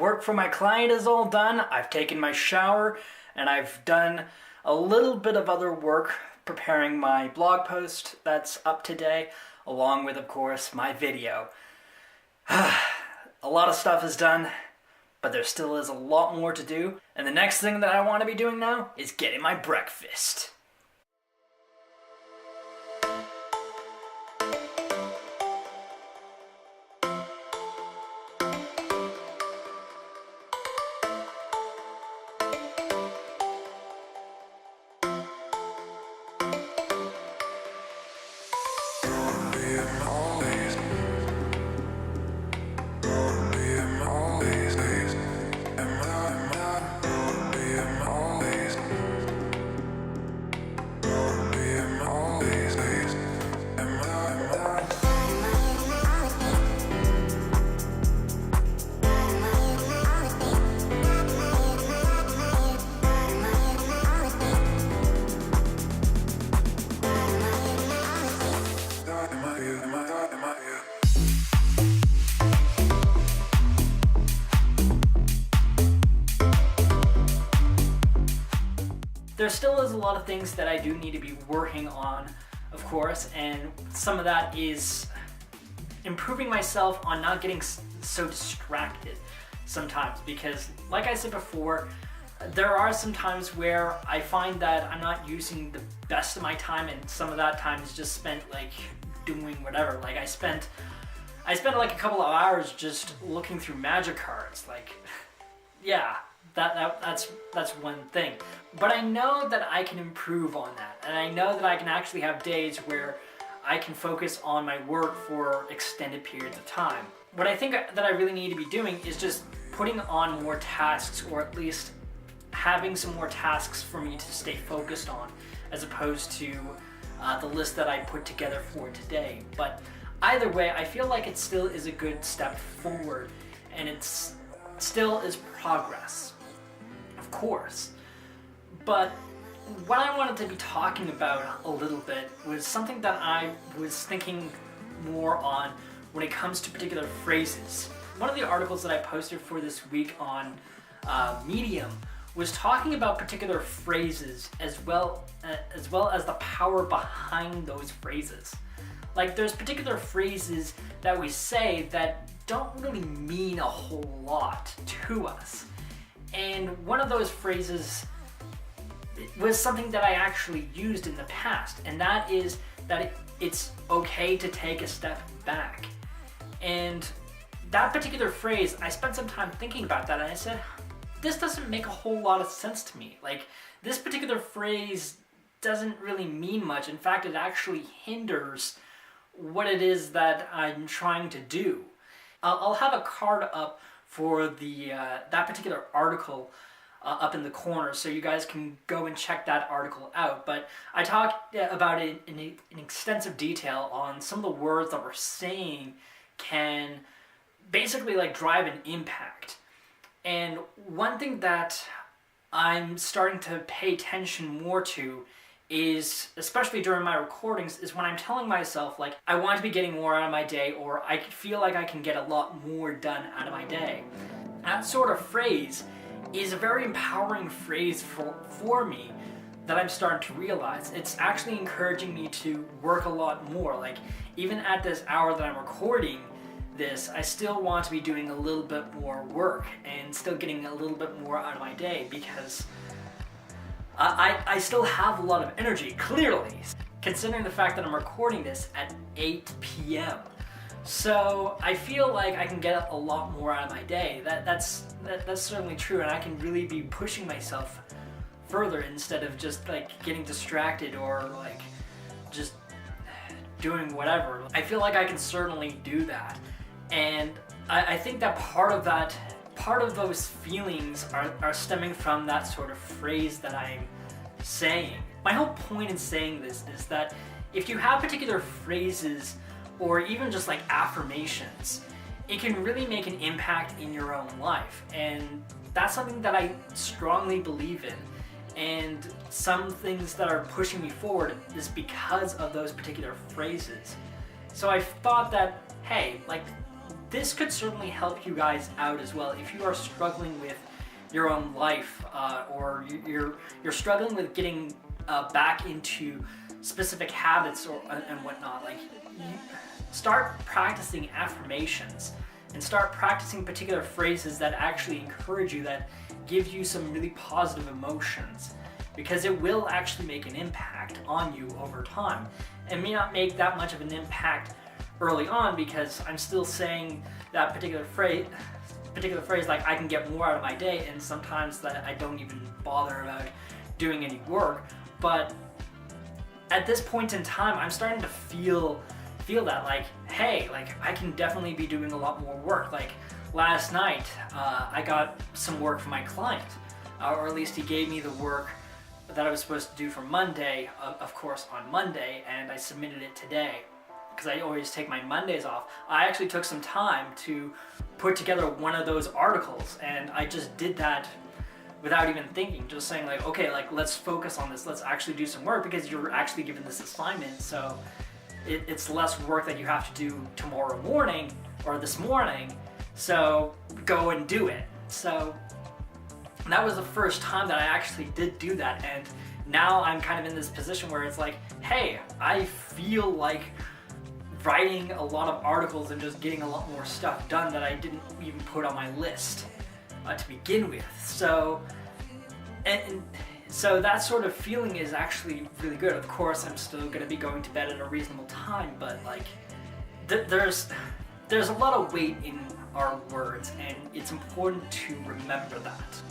Work for my client is all done. I've taken my shower and I've done a little bit of other work preparing my blog post that's up today, along with, of course, my video. A lot of stuff is done, but there still is a lot more to do. And the next thing that I want to be doing now is getting my breakfast. There still is a lot of things that I do need to be working on, of course, and some of that is improving myself on not getting so distracted sometimes, because like I said before, there are some times where I find that I'm not using the best of my time, and some of that time is just spent like doing whatever. Like I spent like a couple of hours just looking through magic cards. Like, yeah. That's one thing. But I know that I can improve on that, and I know that I can actually have days where I can focus on my work for extended periods of time. What I think that I really need to be doing is just putting on more tasks, or at least having some more tasks for me to stay focused on, as opposed to the list that I put together for today. But either way, I feel like it still is a good step forward, and it's still is progress, of course. But what I wanted to be talking about a little bit was something that I was thinking more on when it comes to particular phrases. One of the articles that I posted for this week on Medium was talking about particular phrases as well as the power behind those phrases. Like, there's particular phrases that we say that don't really mean a whole lot to us. And one of those phrases was something that I actually used in the past, and that is that it's okay to take a step back. And that particular phrase, I spent some time thinking about that, and I said, this doesn't make a whole lot of sense to me. Like, this particular phrase doesn't really mean much. In fact, it actually hinders what it is that I'm trying to do. I'll have a card up for that particular article up in the corner, so you guys can go and check that article out. But I talked about it in extensive detail on some of the words that we're saying can basically like drive an impact. And one thing that I'm starting to pay attention more to is, especially during my recordings, is when I'm telling myself, like, I want to be getting more out of my day, or I feel like I can get a lot more done out of my day. That sort of phrase is a very empowering phrase for me that I'm starting to realize. It's actually encouraging me to work a lot more. Like, even at this hour that I'm recording this, I still want to be doing a little bit more work and still getting a little bit more out of my day, because I still have a lot of energy, clearly, considering the fact that I'm recording this at 8 p.m. So I feel like I can get a lot more out of my day. That's certainly true, and I can really be pushing myself further instead of just like getting distracted or like just doing whatever. I feel like I can certainly do that, and I think that part of those feelings are stemming from that sort of phrase that I'm saying. My whole point in saying this is that if you have particular phrases or even just like affirmations, it can really make an impact in your own life. And that's something that I strongly believe in. And some things that are pushing me forward is because of those particular phrases. So I thought that, hey, like, this could certainly help you guys out as well if you are struggling with your own life, or you're struggling with getting back into specific habits and whatnot. Like, you start practicing affirmations and start practicing particular phrases that actually encourage you, that give you some really positive emotions, because it will actually make an impact on you over time. It may not make that much of an impact early on, because I'm still saying that particular phrase like, I can get more out of my day, and sometimes that I don't even bother about doing any work. But at this point in time, I'm starting to feel that, like, hey, like, I can definitely be doing a lot more work. Like, last night, I got some work from my client, or at least he gave me the work that I was supposed to do for Monday, of course, on Monday, and I submitted it today, because I always take my Mondays off. I actually took some time to put together one of those articles, and I just did that without even thinking, just saying, like, okay, like, let's focus on this, let's actually do some work, because you're actually given this assignment, so it's less work that you have to do tomorrow morning or this morning, so go and do it. So that was the first time that I actually did do that, and now I'm kind of in this position where it's like, hey, I feel like writing a lot of articles and just getting a lot more stuff done that I didn't even put on my list to begin with. So, and so that sort of feeling is actually really good. Of course, I'm still going to be going to bed at a reasonable time, but like, there's a lot of weight in our words, and it's important to remember that.